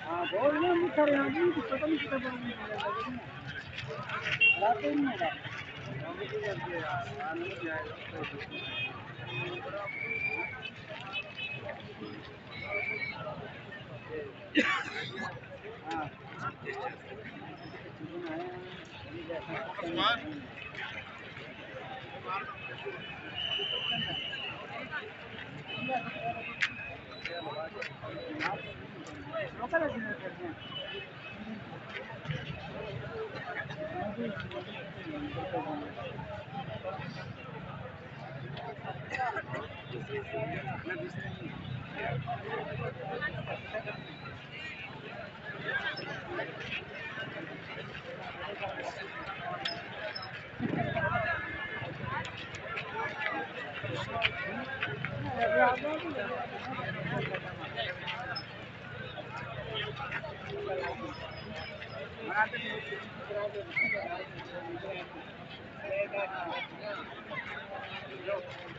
हाँ बोल ना मुझे यहाँ भी तो पता नहीं कितना बड़ा मुझे रात में नहीं